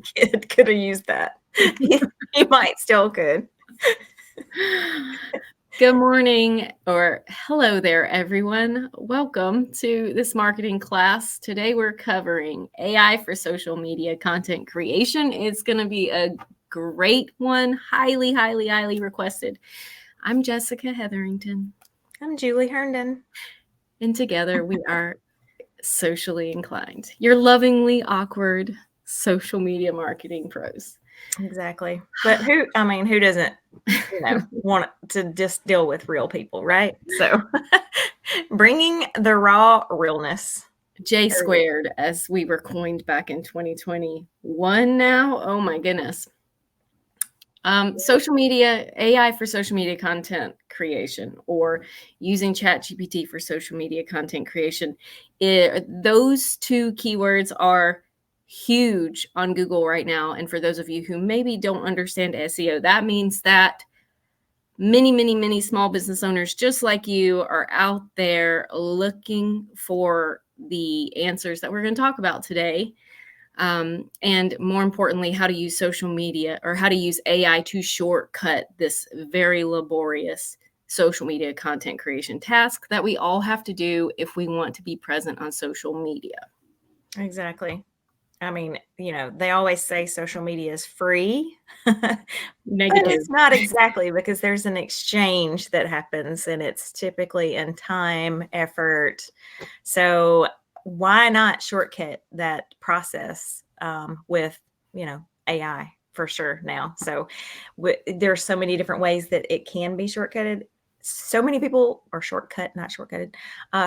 kid could have used that. He might still could. Good morning, or hello there, everyone. Welcome to this marketing class. Today we're covering AI for social media content creation. It's going to be a great one, highly, highly, highly requested. I'm Jessica Hetherington. I'm Julie Herndon. And together we are socially inclined. You're lovingly awkward social media marketing pros. Exactly. But who doesn't, want to just deal with real people, right? So bringing the raw realness. J squared, as we were coined back in 2021 now. Oh my goodness. Social media, AI for social media content creation, or using Chat GPT for social media content creation. Those two keywords are huge on Google right now. And for those of you who maybe don't understand SEO, that means that many, many, many small business owners just like you are out there looking for the answers that we're going to talk about today. And more importantly, how to use social media or how to use AI to shortcut this very laborious social media content creation task that we all have to do if we want to be present on social media. Exactly. I mean, they always say social media is free. Negative. But it's not exactly, because there's an exchange that happens, and it's typically in time, effort. So why not shortcut that process with, AI for sure now. So there's so many different ways that it can be shortcutted. So many people are shortcut, not shortcutted.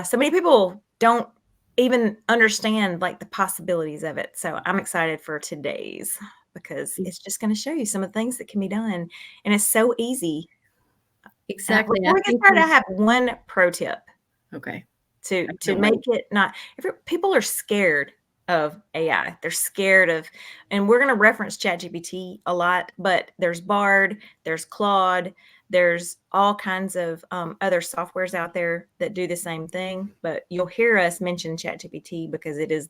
So many people don't even understand like the possibilities of it. So I'm excited for today's, because it's just going to show you some of the things that can be done, and it's so easy. Exactly. Before we get started, I have one pro tip. Okay. To make it not, people are scared of AI. They're scared of, and we're going to reference Chat GPT a lot, but there's Bard, there's Claude, there's all kinds of other softwares out there that do the same thing. But you'll hear us mention Chat GPT because it is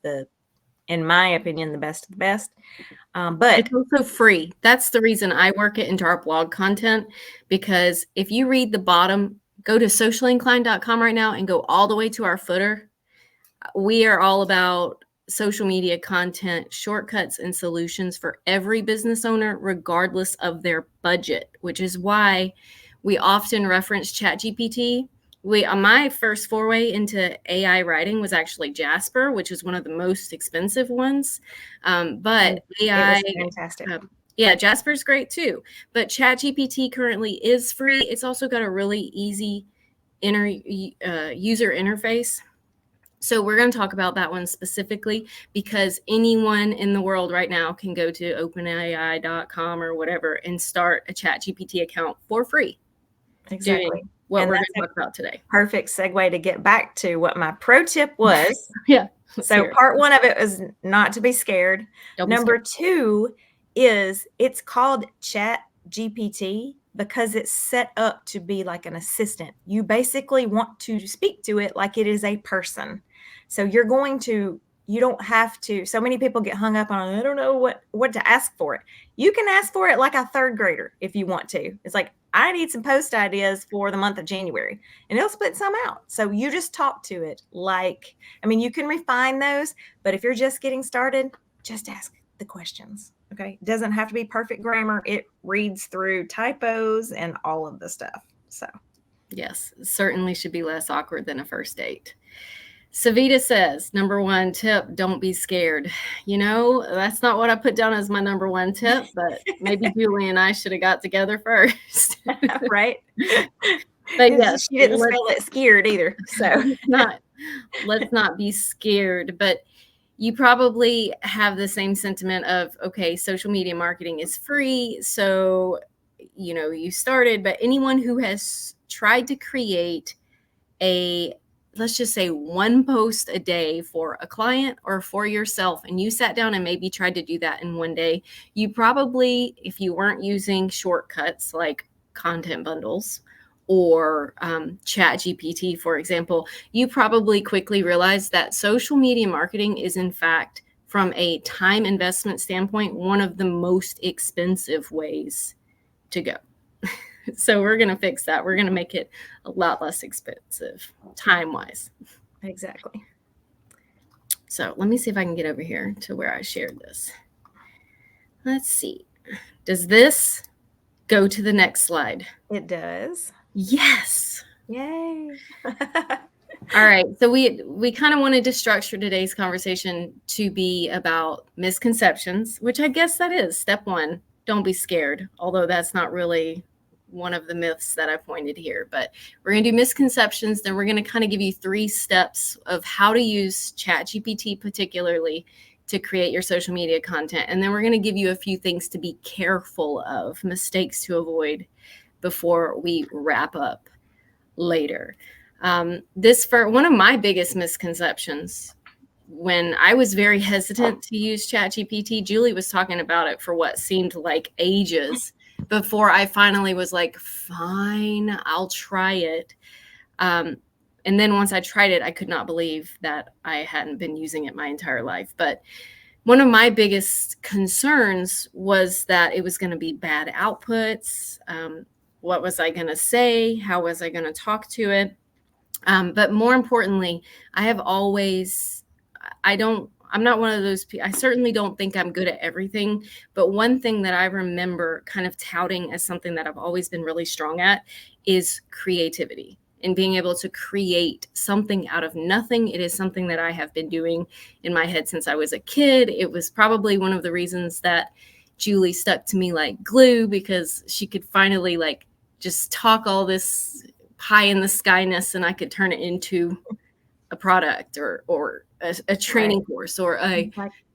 in my opinion, the best of the best. But it's also free. That's the reason I work it into our blog content, because if you read the bottom, go to socialinclined.com right now and go all the way to our footer. We are all about social media content shortcuts and solutions for every business owner, regardless of their budget, which is why we often reference Chat GPT. My first foray into AI writing was actually Jasper, which is one of the most expensive ones. But AI, it was fantastic. Yeah, Jasper's great too. But Chat GPT currently is free. It's also got a really easy user interface. So we're going to talk about that one specifically, because anyone in the world right now can go to openai.com or whatever and start a Chat GPT account for free. Exactly. Doing what we're going to talk about today. Perfect segue to get back to what my pro tip was. Yeah. So part one of it was not to be scared. Number two is it's called Chat GPT because it's set up to be like an assistant. You basically want to speak to it like it is a person. So you don't have to. So many people get hung up on, I don't know what to ask for it. You can ask for it like a third grader if you want to. It's like, I need some post ideas for the month of January, and it'll spit some out. So you just talk to it like, you can refine those, but if you're just getting started, just ask the questions. Okay. It doesn't have to be perfect grammar. It reads through typos and all of the stuff. So yes, certainly should be less awkward than a first date. Savita says, number one tip, don't be scared. That's not what I put down as my number one tip, but maybe Julie and I should have got together first. Right? But yes, she didn't spell it scared either. So let's not be scared. But you probably have the same sentiment of, okay, social media marketing is free. So, you started, but anyone who has tried to create let's just say one post a day for a client or for yourself, and you sat down and maybe tried to do that in one day, you probably, if you weren't using shortcuts like content bundles or Chat GPT, for example, you probably quickly realized that social media marketing is in fact from a time investment standpoint, one of the most expensive ways to go. So we're going to fix that. We're going to make it a lot less expensive time-wise. Exactly. So let me see if I can get over here to where I shared this. Let's see. Does this go to the next slide? It does. Yes. Yay. All right. So we kind of wanted to structure today's conversation to be about misconceptions, which I guess that is step one. Don't be scared, although that's not really one of the myths that I pointed here. But we're going to do misconceptions. Then we're going to kind of give you 3 steps of how to use Chat GPT particularly to create your social media content. And then we're going to give you a few things to be careful of, mistakes to avoid before we wrap up later. This for one of my biggest misconceptions when I was very hesitant to use ChatGPT. Julie was talking about it for what seemed like ages before I finally was like, fine, I'll try it. And then once I tried it, I could not believe that I hadn't been using it my entire life. But one of my biggest concerns was that it was going to be bad outputs. What was I going to say? How was I going to talk to it? But more importantly, I'm not one of those people. I certainly don't think I'm good at everything. But one thing that I remember kind of touting as something that I've always been really strong at is creativity and being able to create something out of nothing. It is something that I have been doing in my head since I was a kid. It was probably one of the reasons that Julie stuck to me like glue, because she could finally like just talk all this pie in the skyness and I could turn it into a product or a training course or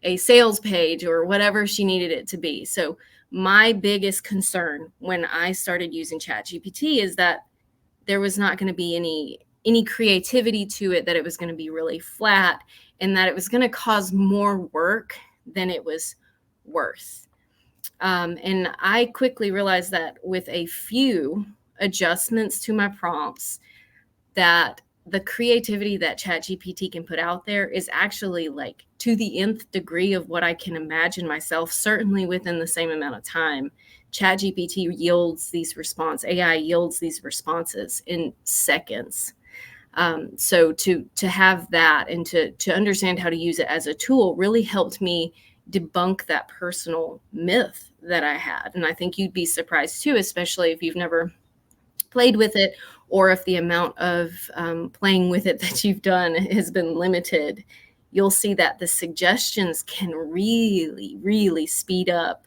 a sales page or whatever she needed it to be. So my biggest concern when I started using ChatGPT is that there was not going to be any creativity to it, that it was going to be really flat, and that it was going to cause more work than it was worth. And I quickly realized that with a few adjustments to my prompts, that the creativity that ChatGPT can put out there is actually like to the nth degree of what I can imagine myself, certainly within the same amount of time. ChatGPT yields these AI yields these responses in seconds. So to have that and to understand how to use it as a tool really helped me debunk that personal myth that I had. And I think you'd be surprised too, especially if you've never played with it, or if the amount of playing with it that you've done has been limited. You'll see that the suggestions can really, really speed up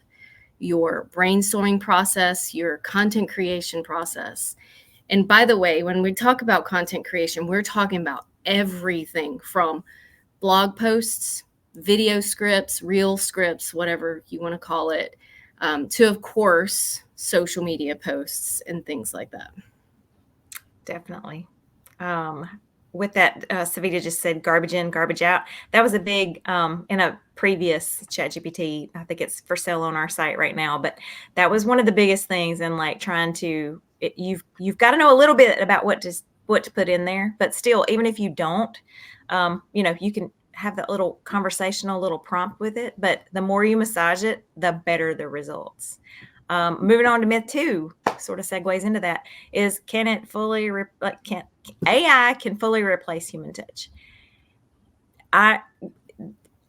your brainstorming process, your content creation process. And by the way, when we talk about content creation, we're talking about everything from blog posts, video scripts, reel scripts, whatever you want to call it, to, of course, social media posts and things like that. Definitely. With that, Savita just said garbage in, garbage out. That was a big, in a previous ChatGPT, I think it's for sale on our site right now, but that was one of the biggest things in like trying to, you've got to know a little bit about what to put in there, but still, even if you don't, you can have that little conversational little prompt with it, but the more you massage it, the better the results. Moving on to myth 2, sort of segues into that, is can AI can fully replace human touch?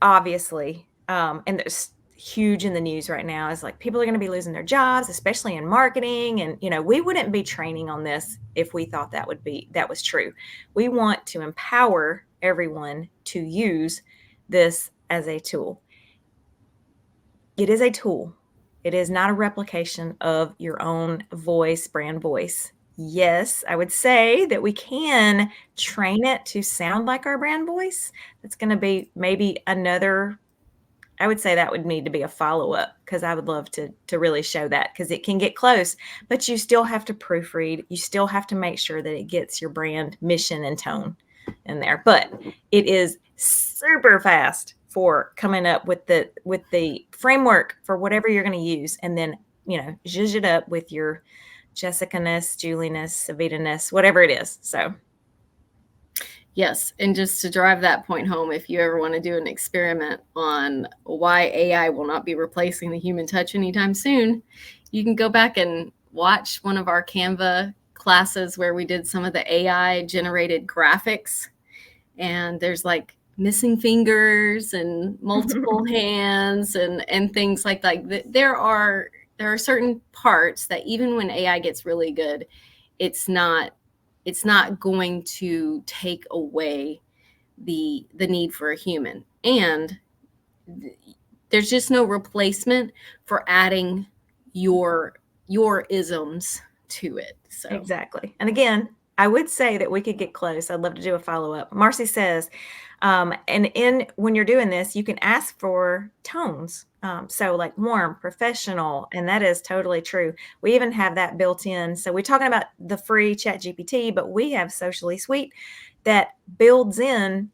Obviously, and there's huge in the news right now is like people are going to be losing their jobs, especially in marketing. And, we wouldn't be training on this if we thought that was true. We want to empower everyone to use this as a tool. It is a tool. It is not a replication of your own voice, brand voice. Yes, I would say that we can train it to sound like our brand voice. That's going to be maybe I would say that would need to be a follow-up, because I would love to really show that, because it can get close, but you still have to proofread. You still have to make sure that it gets your brand mission and tone in there. But it is super fast for coming up with the framework for whatever you're going to use, and then zhuzh it up with your Jessica-ness, Julie-ness, Savita-ness, whatever it is. So Yes, and just to drive that point home, if you ever want to do an experiment on why AI will not be replacing the human touch anytime soon, you can go back and watch one of our Canva classes where we did some of the AI generated graphics, and there's like missing fingers and multiple hands and things like that. There are certain parts that even when AI gets really good, it's not going to take away the need for a human. And there's just no replacement for adding your isms to it. So Exactly. And again, I would say that we could get close. I'd love to do a follow-up. Marcy says, when you're doing this, you can ask for tones. So like warm, professional, and that is totally true. We even have that built in. So we're talking about the free Chat GPT, but we have Socially Sweet that builds in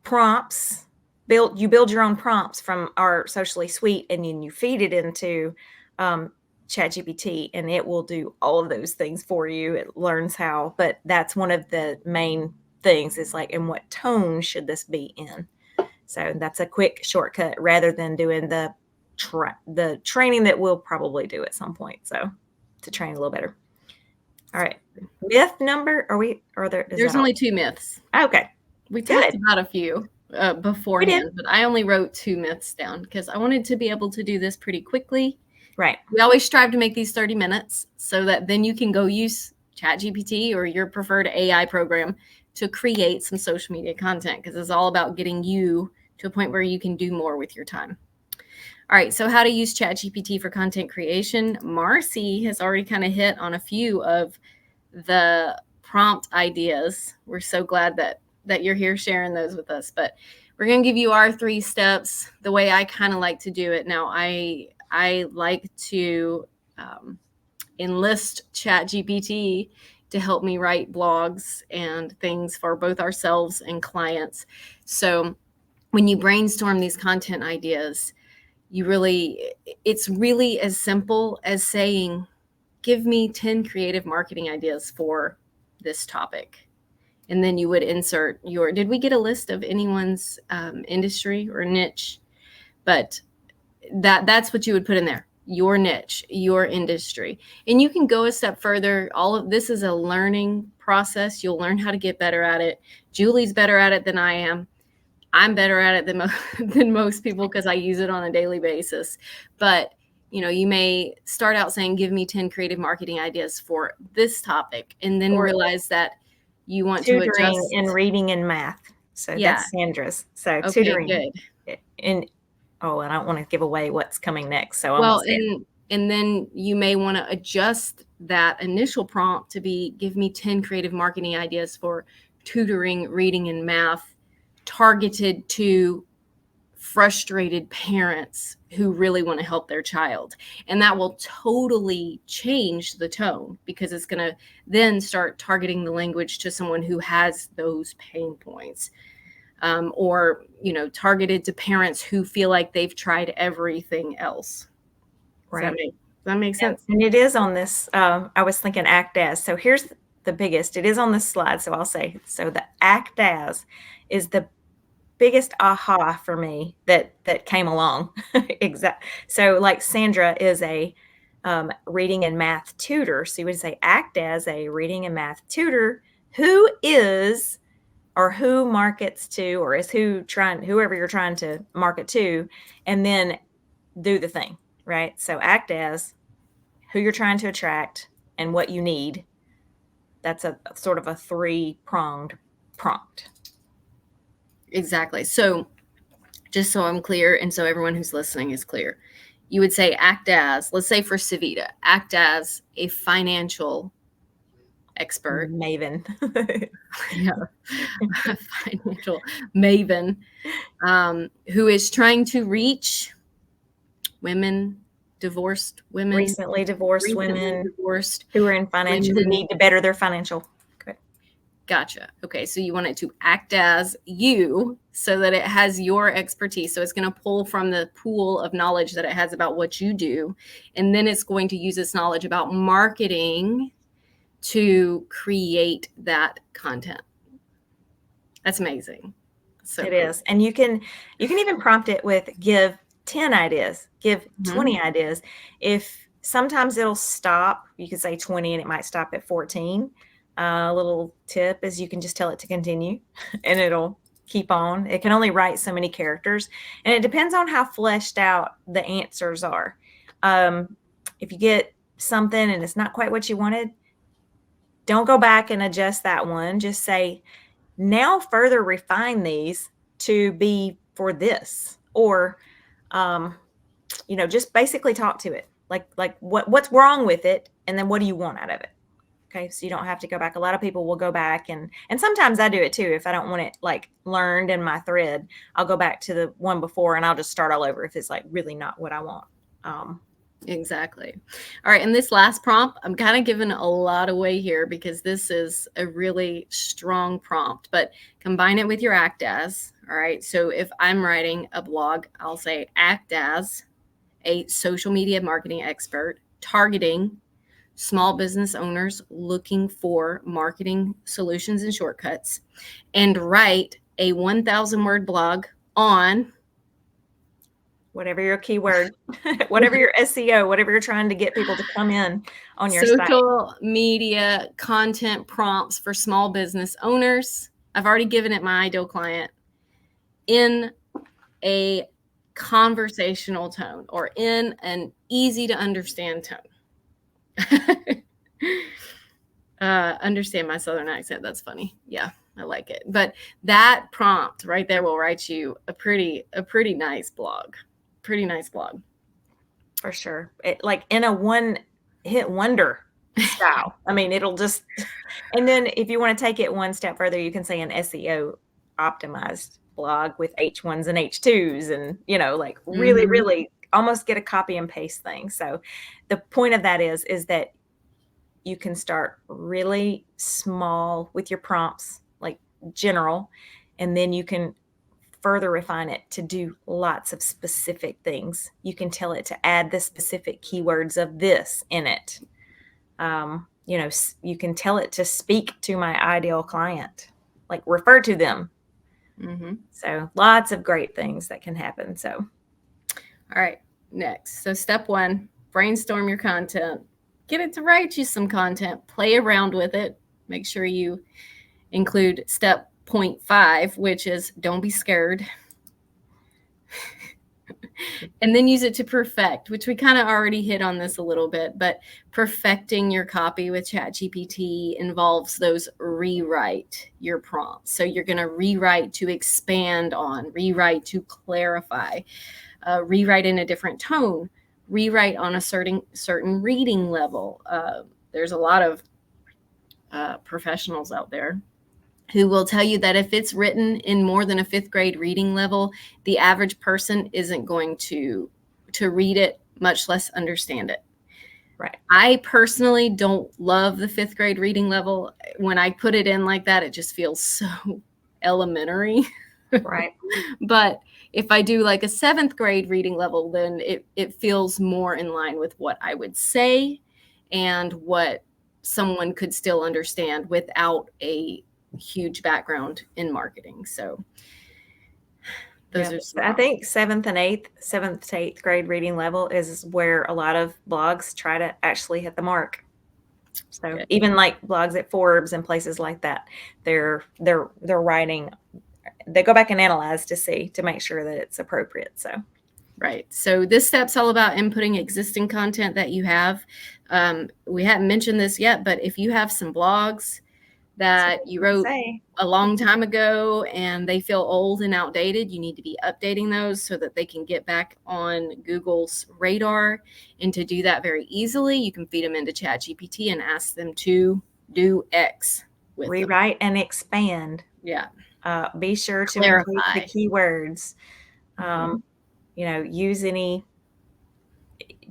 prompts. You build your own prompts from our Socially Sweet, and then you feed it into ChatGPT, and it will do all of those things for you. It learns how, but that's one of the main things is like, in what tone should this be in? So that's a quick shortcut rather than doing the training that we'll probably do at some point. So to train a little better. All right. Myth number, there's only 2 myths. Okay. We talked about a few beforehand, but I only wrote 2 myths down because I wanted to be able to do this pretty quickly. Right. We always strive to make these 30 minutes so that then you can go use ChatGPT or your preferred AI program to create some social media content, because it's all about getting you to a point where you can do more with your time. All right, so how to use ChatGPT for content creation. Marcy has already kind of hit on a few of the prompt ideas. We're so glad that you're here sharing those with us, but we're going to give you our 3 steps the way I kind of like to do it. Now, I like to enlist ChatGPT to help me write blogs and things for both ourselves and clients. So when you brainstorm these content ideas, it's really as simple as saying, give me 10 creative marketing ideas for this topic. And then you would insert did we get a list of anyone's industry or niche? But that's what you would put in there, your niche, your industry. And you can go a step further. All of this is a learning process. You'll learn how to get better at it. Julie's better at it than I am. I'm better at it than most people because I use it on a daily basis. But you may start out saying, give me 10 creative marketing ideas for this topic, and then realize that you want to adjust in reading and math. So that's Sandra's. So okay, tutoring. Good. And I don't want to give away what's coming next. So and then you may want to adjust that initial prompt to be, give me 10 creative marketing ideas for tutoring, reading, and math, targeted to frustrated parents who really want to help their child. And that will totally change the tone, because it's going to then start targeting the language to someone who has those pain points, or targeted to parents who feel like they've tried everything else. Right. Does that make sense? And it is on this. I was thinking act as. So here's the biggest. It is on this slide. So I'll say, so the act as is the biggest aha for me that came along. Exactly. So like Sandra is a reading and math tutor. So you would say act as a reading and math tutor who is, or who markets to, or is whoever you're trying to market to, and then do the thing, right? So act as who you're trying to attract and what you need. That's a sort of a 3-pronged prompt. Exactly. So just so I'm clear, and so everyone who's listening is clear, you would say act as, let's say for Savita, act as a financial expert. Maven. Yeah. A financial maven, who is trying to reach women, divorced women, recently divorced women who are in financial, women. who need to better their financial. Okay. Gotcha. Okay. So you want it to act as you, so that it has your expertise. So it's going to pull from the pool of knowledge that it has about what you do. And then it's going to use its knowledge about marketing to create that content. That's amazing. So it is. And you can even prompt it with give 10 ideas, give 20 ideas. If sometimes it'll stop, you can say 20 and it might stop at 14. A little tip is you can just tell it to continue and it'll keep on. It can only write so many characters, and it depends on how fleshed out the answers are. If you get something and it's not quite what you wanted, don't go back and adjust that one. Just say, now further refine these to be for this, or just basically talk to it, like what's wrong with it, and then what do you want out of it. Okay, so you don't have to go back. A lot of people will go back, and sometimes I do it too. If I don't want it like learned in my thread, I'll go back to the one before and I'll just start all over if it's like really not what I want. Exactly. All right. And this last prompt, I'm kind of giving a lot away here because this is a really strong prompt, but combine it with your act as. All right. So if I'm writing a blog, I'll say act as a social media marketing expert targeting small business owners looking for marketing solutions and shortcuts, and write a 1,000 word blog on whatever your keyword, whatever your SEO, whatever you're trying to get people to come in on your site. Social media content prompts for small business owners. I've already given it my ideal client in a conversational tone or in an easy to understand tone. Understand my Southern accent. That's funny. Yeah, I like it. But that prompt right there will write you a pretty nice blog. Pretty nice blog. For sure. Like in a one hit wonder style. I mean, it'll just, and then if you want to take it one step further, you can say an SEO optimized blog with H1s and H2s, and, like really, really almost get a copy and paste thing. So the point of that is that you can start really small with your prompts, like general, and then you can further refine it to do lots of specific things. You can tell it to add the specific keywords of this in it. You can tell it to speak to my ideal client, like refer to them. So lots of great things that can happen. So, all right, next. So step 1, brainstorm your content. Get it to write you some content. Play around with it. Make sure you include step 0.5, which is don't be scared. And then use it to perfect, which we kind of already hit on this a little bit, but perfecting your copy with Chat GPT involves those rewrite your prompts. So you're going to rewrite to expand on, rewrite to clarify, rewrite in a different tone, rewrite on a certain reading level. There's a lot of professionals out there who will tell you that if it's written in more than a 5th grade reading level, the average person isn't going to read it, much less understand it. Right. I personally don't love the 5th grade reading level. When I put it in like that, it just feels so elementary. Right. But if I do like a 7th grade reading level, then it feels more in line with what I would say and what someone could still understand without a huge background in marketing. So those are some. I think 7th to 8th grade reading level is where a lot of blogs try to actually hit the mark. So even like blogs at Forbes and places like that, they're writing, they go back and analyze to make sure that it's appropriate. So right. So this step's all about inputting existing content that you have. We haven't mentioned this yet, but if you have some blogs that you wrote a long time ago and they feel old and outdated, you need to be updating those so that they can get back on Google's radar. And to do that very easily, you can feed them into Chat GPT and ask them to do X with rewrite and expand. Yeah. Be sure to include the keywords. Use any.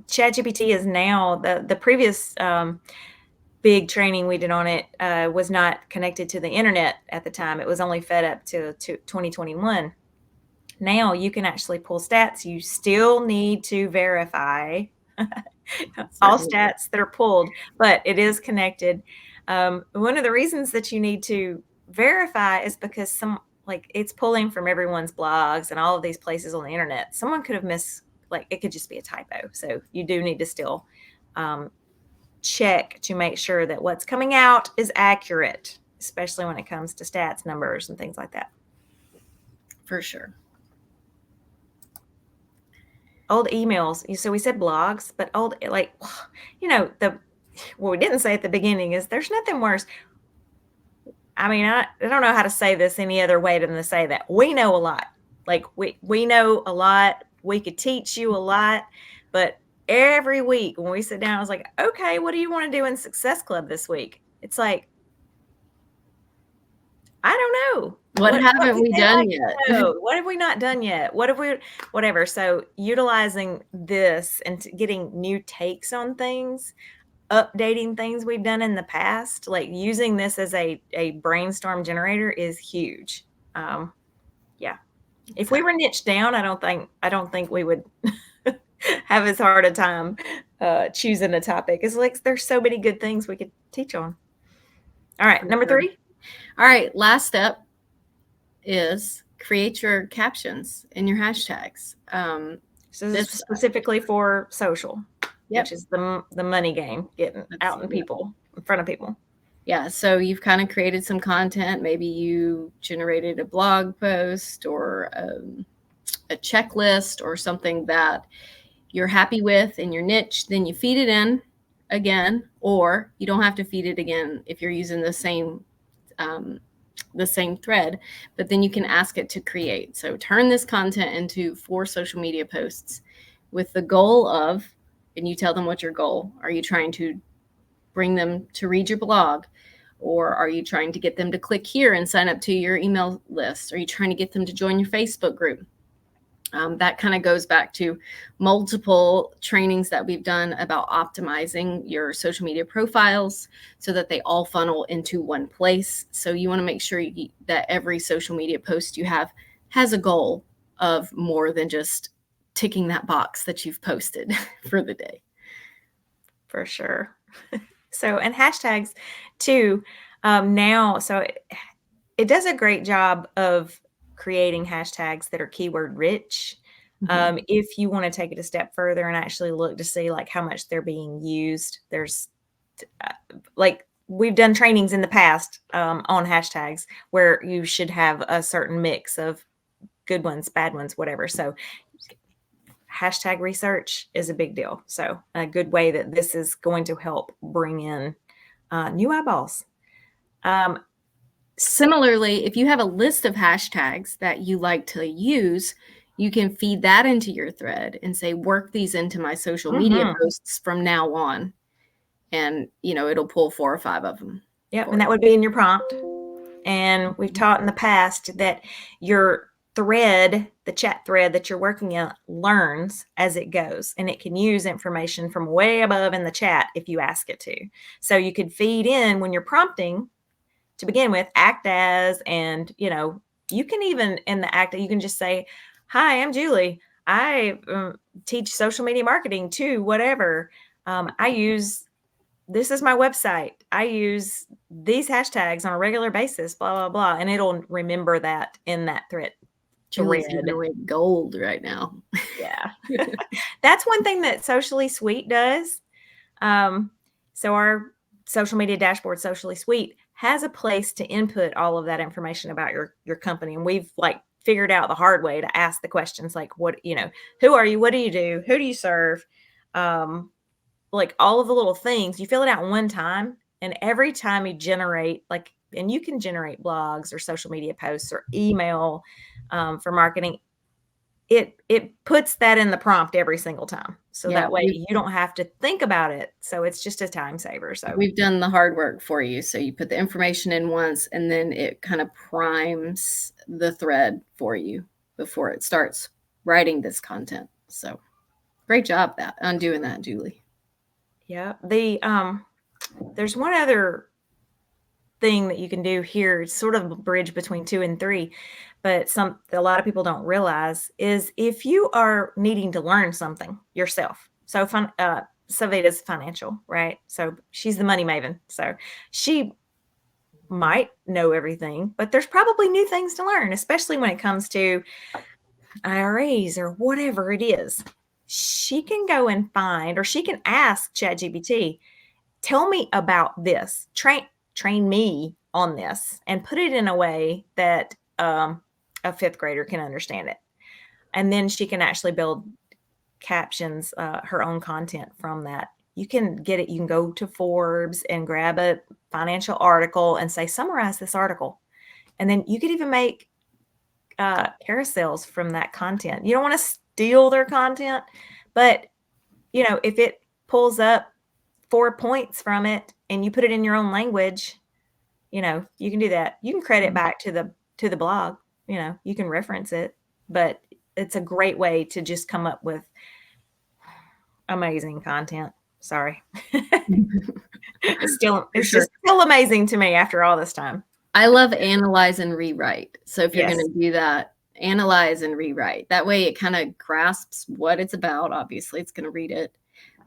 Chat GPT is now the previous big training we did on it was not connected to the internet at the time. It was only fed up to 2021. Now you can actually pull stats. You still need to verify all stats that are pulled, but it is connected. One of the reasons that you need to verify is because it's pulling from everyone's blogs and all of these places on the internet. Someone could have it could just be a typo. So you do need to still check to make sure that what's coming out is accurate, especially when it comes to stats, numbers, and things like that. For sure. Old emails. So we said blogs, but what we didn't say at the beginning is there's nothing worse. I mean, I don't know how to say this any other way than to say that we know a lot. Like we know a lot. We could teach you a lot, but every week when we sit down, I was like, okay, what do you want to do in Success Club this week? It's like, I don't know. What haven't we done yet? What have we not done yet? Whatever. So utilizing this and getting new takes on things, updating things we've done in the past, like using this as a brainstorm generator is huge. Yeah. If we were niched down, I don't think we would have as hard a time choosing a topic. It's like there's so many good things we could teach on. All right, number 3. All right, last step is create your captions and your hashtags. So this is specifically for social, which is the money game, getting out in front of people. Yeah, so you've kind of created some content. Maybe you generated a blog post or a checklist or something that you're happy with in your niche. Then you feed it in again, or you don't have to feed it again if you're using the same thread, but then you can ask it to create. So turn this content into 4 social media posts with the goal of, and you tell them what your goal. Are you trying to bring them to read your blog? Or are you trying to get them to click here and sign up to your email list? Are you trying to get them to join your Facebook group? That kind of goes back to multiple trainings that we've done about optimizing your social media profiles so that they all funnel into one place. So you want to make sure that every social media post you have has a goal of more than just ticking that box that you've posted for the day. For sure. So, and hashtags too, now, so it does a great job of creating hashtags that are keyword rich. Mm-hmm. If you want to take it a step further and actually look to see like how much they're being used, there's like we've done trainings in the past on hashtags where you should have a certain mix of good ones, bad ones, whatever. So hashtag research is a big deal. So a good way that this is going to help bring in new eyeballs. Similarly, if you have a list of hashtags that you like to use, you can feed that into your thread and say, work these into my social media posts from now on. And, it'll pull 4 or 5 of them. Yep. And that would be in your prompt. And we've taught in the past that your thread, the chat thread that you're working in, learns as it goes, and it can use information from way above in the chat if you ask it to. So you could feed in when you're prompting to begin with, act as, and you can even in the act, you can just say, hi, I'm Julie. I teach social media marketing too, whatever. This is my website. I use these hashtags on a regular basis, blah, blah, blah. And it'll remember that in that thread. Julie's gold right now. Yeah. That's one thing that Socially Sweet does. So our social media dashboard, Socially Sweet, has a place to input all of that information about your company. And we've figured out the hard way to ask the questions like, who are you? What do you do? Who do you serve? All of the little things, you fill it out one time, and every time you generate, and you can generate blogs or social media posts or email for marketing, it puts that in the prompt every single time. So that way you don't have to think about it. So it's just a time saver. So we've done the hard work for you. So you put the information in once, and then it kind of primes the thread for you before it starts writing this content. So great job on doing that, Julie. Yeah. There's one other thing that you can do here. It's sort of a bridge between 2 and 3, but a lot of people don't realize is if you are needing to learn something yourself. So Savita's financial, right? So she's the money maven. So she might know everything, but there's probably new things to learn, especially when it comes to IRAs or whatever it is. She can go and find, or she can ask ChatGPT, tell me about this, train me on this, and put it in a way that a fifth grader can understand it. And then she can actually build captions, her own content from that. You can get it. You can go to Forbes and grab a financial article and say, summarize this article. And then you could even make carousels from that content. You don't want to steal their content, but if it pulls up 4 points from it and you put it in your own language, you can do that. You can credit back to the blog. You can reference it, but it's a great way to just come up with amazing content. Sorry. It's just still amazing to me after all this time. I love analyze and rewrite. So if you're going to do that, analyze and rewrite. That way it kind of grasps what it's about. Obviously, it's going to read it,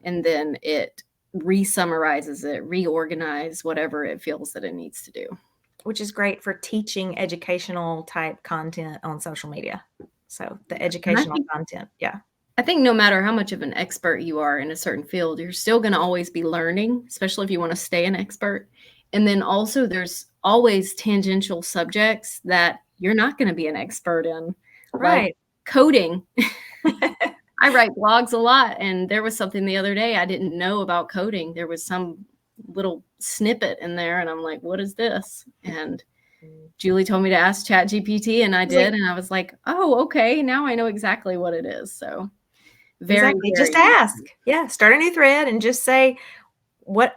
and then it re-summarizes it, reorganize whatever it feels that it needs to do. Which is great for teaching educational type content on social media. So the educational content, yeah. I think no matter how much of an expert you are in a certain field, you're still going to always be learning, especially if you want to stay an expert. And then also there's always tangential subjects that you're not going to be an expert in. Right. Like coding. I write blogs a lot, and there was something the other day I didn't know about coding. There was some little snippet in there, and I'm like, what is this? And Julie told me to ask Chat GPT, and I did. And I was like, oh, okay. Now I know exactly what it is. So very just ask. Yeah. Start a new thread and just say, I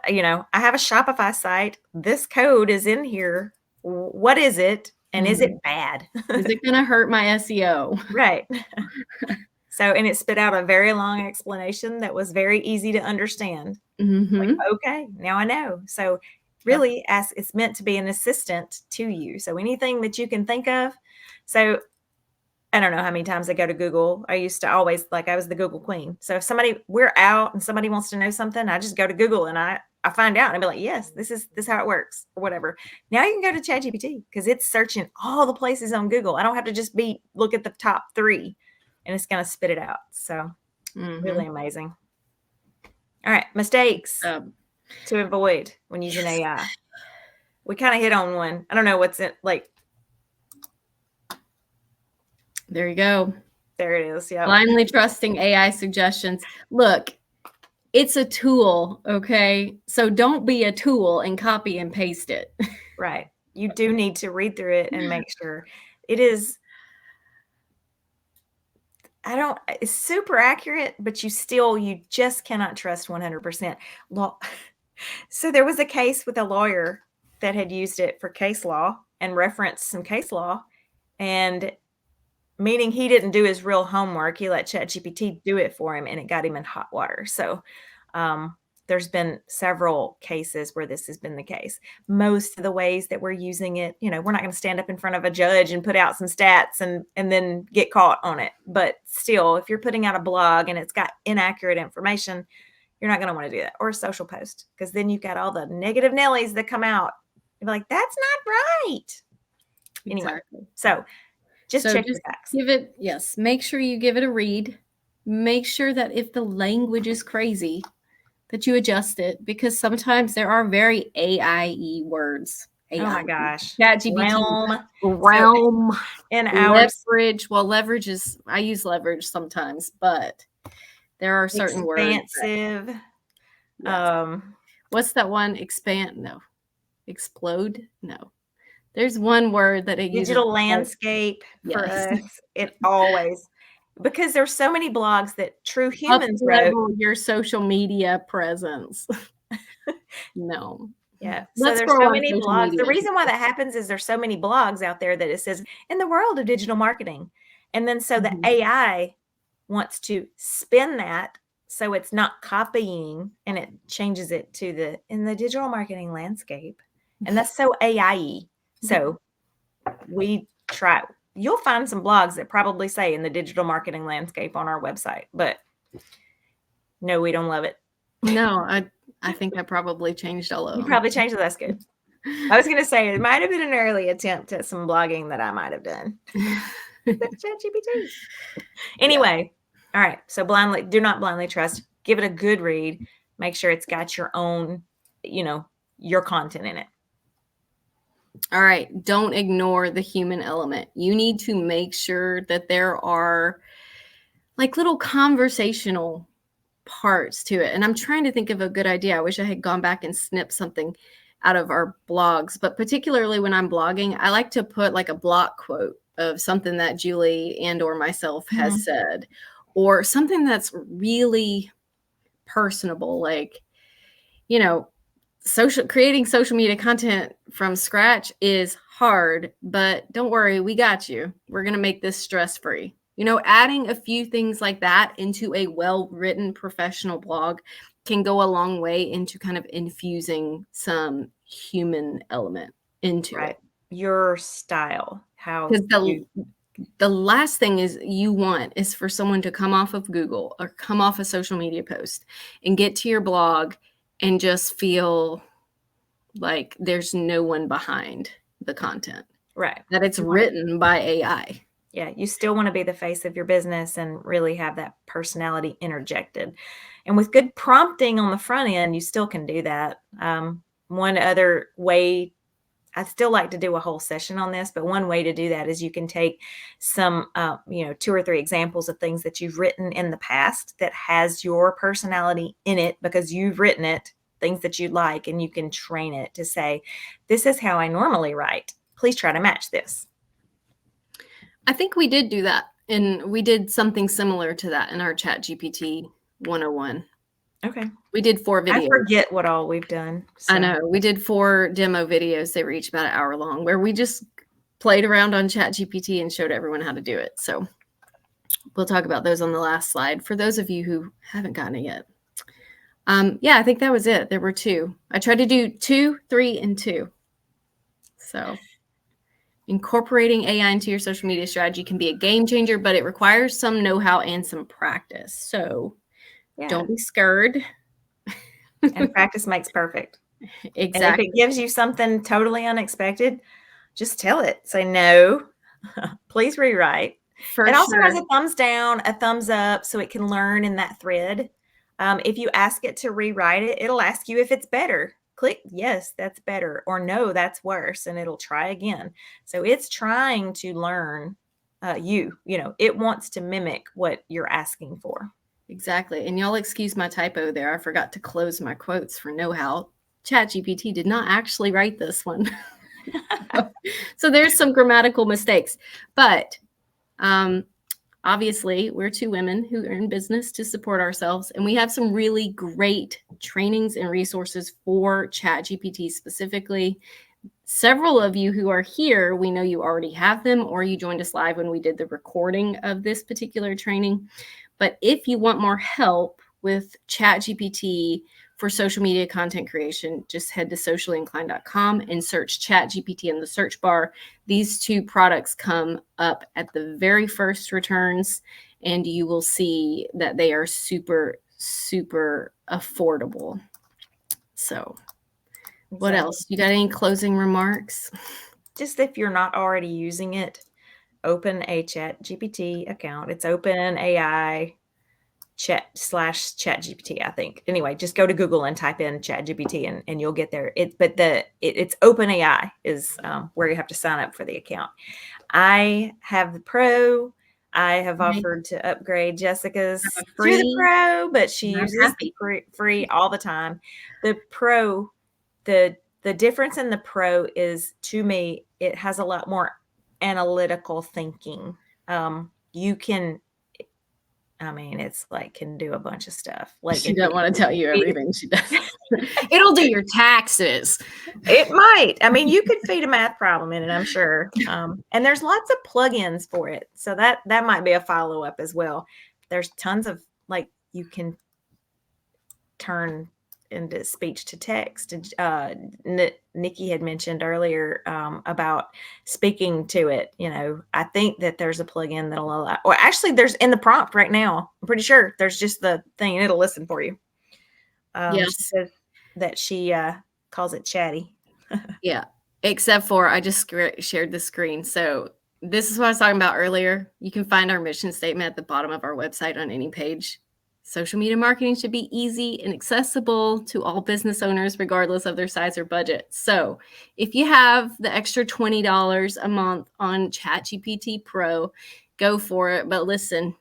have a Shopify site. This code is in here. What is it? And is it bad? Is it going to hurt my SEO? Right. So, and it spit out a very long explanation that was very easy to understand. Like, okay, now I know. So really, it's meant to be an assistant to you. So anything that you can think of. So I don't know how many times I go to Google. I used to always, I was the Google queen. So if we're out and somebody wants to know something, I just go to Google and I find out and I'll be like, yes, this is how it works or whatever. Now you can go to ChatGPT because it's searching all the places on Google. I don't have to just look at the top 3 and it's going to spit it out. So really amazing. All right. Mistakes to avoid when using AI. We kind of hit on one. I don't know what's it like. There you go. There it is. Yeah. Blindly trusting AI suggestions. Look, it's a tool. Okay. So don't be a tool and copy and paste it. Right. You do need to read through it and make sure it is. It's super accurate, but you just cannot trust 100%. So there was a case with a lawyer that had used it for case law and referenced some case law, and meaning he didn't do his real homework. He let ChatGPT do it for him, and it got him in hot water. So there's been several cases where this has been the case. Most of the ways that we're using it, we're not going to stand up in front of a judge and put out some stats and then get caught on it. But still, if you're putting out a blog and it's got inaccurate information, you're not going to want to do that, or a social post, because then you've got all the negative Nellies that come out. You're like, that's not right. Anyway, so just check the facts. Make sure you give it a read. Make sure that if the language is crazy, that you adjust it, because sometimes there are very AI-y words. AI. Oh my gosh. ChatGPT. Realm. And leverage. Well, I use leverage sometimes, but there are certain expansive words. Yes. What's that one? Expand? No. Explode? No. There's one word that it uses. Digital landscape for us. It always, because there's so many blogs that true humans wrote. Your social media presence. No. Yeah. So there's so many blogs. The reason why that happens is there's so many blogs out there that it says in the world of digital marketing. And then so the AI wants to spin that so it's not copying, and it changes it to in the digital marketing landscape. And that's so AI-y. So you'll find some blogs that probably say in the digital marketing landscape on our website, but no, we don't love it. No, I think I probably changed all of them. You probably changed it. That's good. I was going to say it might have been an early attempt at some blogging that I might have done. Chat GPT. Anyway, all right. So do not blindly trust. Give it a good read. Make sure it's got your own, your content in it. All right. Don't ignore the human element. You need to make sure that there are like little conversational parts to it. And I'm trying to think of a good idea. I wish I had gone back and snipped something out of our blogs, but particularly when I'm blogging, I like to put like a block quote of something that Julie and or myself has said, or something that's really personable, like, creating social media content from scratch is hard, but don't worry, we got you. We're going to make this stress-free. Adding a few things like that into a well-written professional blog can go a long way into kind of infusing some human element into it. Your style, how the last thing you want is for someone to come off of Google or come off a social media post and get to your blog and just feel like there's no one behind the content. Right. That it's written by AI. Yeah, you still want to be the face of your business and really have that personality interjected. And with good prompting on the front end, you still can do that. One other way, I still like to do a whole session on this, but one way to do that is you can take some, 2 or 3 examples of things that you've written in the past that has your personality in it because you've written it, things that you like, and you can train it to say, this is how I normally write. Please try to match this. I think we did do that, and we did something similar to that in our Chat GPT 101. Okay. We did 4 videos. I forget what all we've done. So. I know. We did 4 demo videos. They were each about an hour long, where we just played around on Chat GPT and showed everyone how to do it. So we'll talk about those on the last slide for those of you who haven't gotten it yet. I think that was it. There were 2. I tried to do 2, 3, and 2. So incorporating AI into your social media strategy can be a game changer, but it requires some know-how and some practice. So don't be scared. And practice makes perfect. Exactly. And if it gives you something totally unexpected, just tell it. Say, no, please rewrite. It also has a thumbs down, a thumbs up, so it can learn in that thread. If you ask it to rewrite it, it'll ask you if it's better. Click, yes, that's better, or no, that's worse, and it'll try again. So it's trying to learn it wants to mimic what you're asking for. Exactly. And y'all excuse my typo there. I forgot to close my quotes for know-how. Chat GPT did not actually write this one. So there's some grammatical mistakes. But obviously, we're 2 women who are in business to support ourselves. And we have some really great trainings and resources for Chat GPT specifically. Several of you who are here, we know you already have them, or you joined us live when we did the recording of this particular training. But if you want more help with Chat GPT for social media content creation, just head to sociallyinclined.com and search Chat GPT in the search bar. These 2 products come up at the very first returns, and you will see that they are super, super affordable. So what else? You got any closing remarks? Just if you're not already using it, open a Chat GPT account. It's OpenAI /Chat GPT, I think. Anyway, just go to Google and type in Chat GPT and you'll get there. It's OpenAI is where you have to sign up for the account. I have the Pro. I have offered to upgrade Jessica's to the Pro, but she uses the free all the time. The Pro, the difference in the Pro is, to me, it has a lot more analytical thinking. You can, it's like can do a bunch of stuff. Like, she doesn't want to tell you everything she does. It'll do your taxes. It might. You could feed a math problem in it, I'm sure. And there's lots of plugins for it. So that might be a follow-up as well. There's tons of, you can turn into speech to text. Nikki had mentioned earlier about speaking to it. I think that there's a plugin that'll allow, or actually there's in the prompt right now. I'm pretty sure there's just the thing, and it'll listen for you. She says that she calls it chatty. Yeah, except for I just shared the screen. So this is what I was talking about earlier. You can find our mission statement at the bottom of our website on any page. Social media marketing should be easy and accessible to all business owners, regardless of their size or budget. So if you have the extra $20 a month on ChatGPT Pro, go for it. But listen,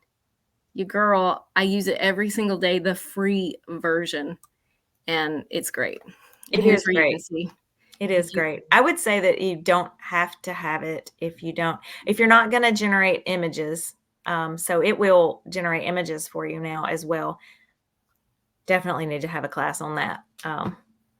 you girl, I use it every single day, the free version, and it's great. And here's where you can see. It is great. I would say that you don't have to have it if you're not going to generate images. So it will generate images for you now as well. Definitely need to have a class on that.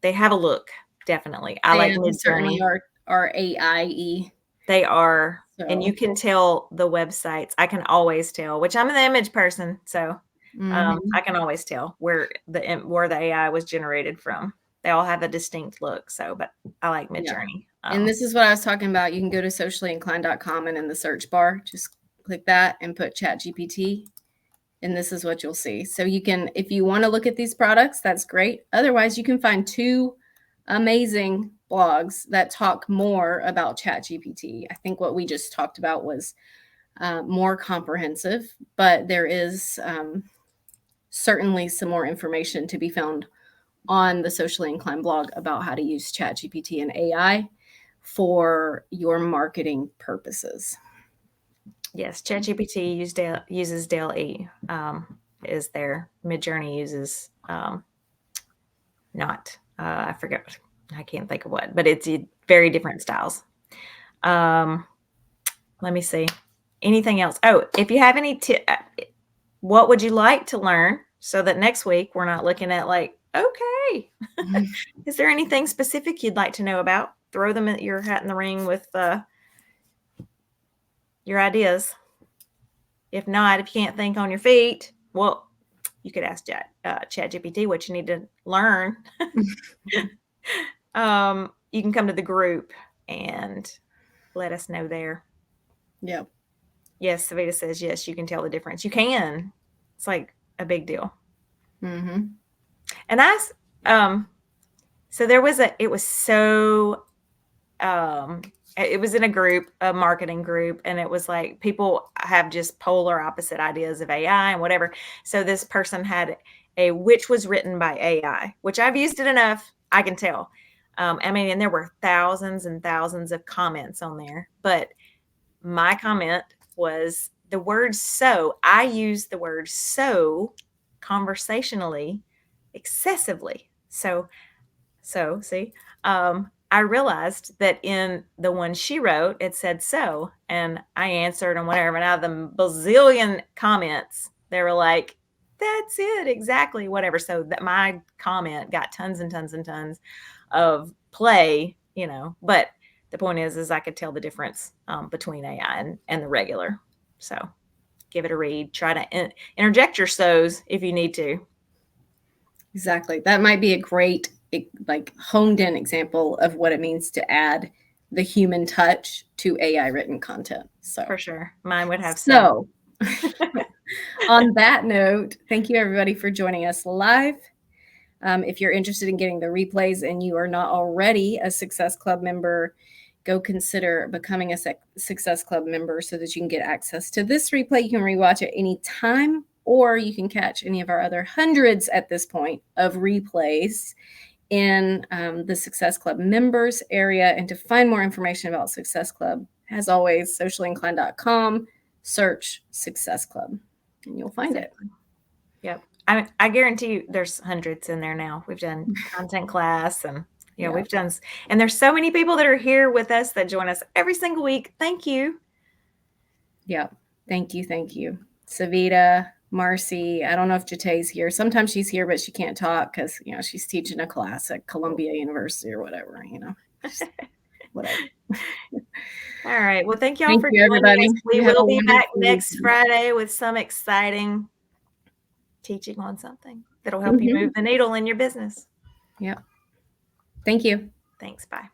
They have a look, definitely. I like Midjourney. Certainly are AI-y. They are, and you can tell the websites. I can always tell, which I'm an image person, so I can always tell where the AI was generated from. They all have a distinct look. So, but I like Midjourney. And this is what I was talking about. You can go to sociallyinclined.com, and in the search bar, just click that and put Chat GPT. And this is what you'll see. So you can, if you want to look at these products, that's great. Otherwise, you can find 2 amazing blogs that talk more about Chat GPT. I think what we just talked about was more comprehensive, but there is certainly some more information to be found on the Socially Inclined blog about how to use Chat GPT and AI for your marketing purposes. Yes, Chat GPT uses DALL-E is there. Midjourney uses not. I forget. I can't think of what, but it's very different styles. Let me see. Anything else? Oh, if you have any what would you like to learn so that next week we're not looking at like, okay, is there anything specific you'd like to know about? Throw them at your hat in the ring with your ideas. If not, if you can't think on your feet, well, you could ask ChatGPT what you need to learn. You can come to the group and let us know there. Yeah. Yes, Savita says, yes, you can tell the difference. You can. It's like a big deal. And so there was it was in a group, a marketing group, and it was like people have just polar opposite ideas of AI and whatever. So this person had which was written by AI, which I've used it enough, I can tell. And there were thousands and thousands of comments on there, but my comment was the word so. I use the word so conversationally excessively. So see, I realized that in the one she wrote, it said so, and I answered and whatever. And out of the bazillion comments, they were like, "That's it, exactly, whatever." So that my comment got tons and tons and tons of play, But the point is I could tell the difference between AI and the regular. So give it a read. Try to interject your so's if you need to. Exactly. That might be a great, like, honed in example of what it means to add the human touch to AI written content. So for sure, mine would have so. On that note, thank you everybody for joining us live. If you're interested in getting the replays and you are not already a Success Club member, go consider becoming a Success Club member so that you can get access to this replay. You can rewatch it anytime, or you can catch any of our other hundreds at this point of replays in the Success Club members area. And to find more information about Success Club, as always, sociallyinclined.com, search Success Club, and you'll find it. Yep. I guarantee you there's hundreds in there now. We've done content class and we've done, and there's so many people that are here with us that join us every single week. Thank you. Yeah. Thank you. Thank you. Savita, Marcy. I don't know if Jatay's here. Sometimes she's here, but she can't talk because, she's teaching a class at Columbia University or whatever, whatever. All right. Well, thank y'all for joining us. We will be back next Friday with some exciting teaching on something that'll help you move the needle in your business. Yeah. Thank you. Thanks. Bye.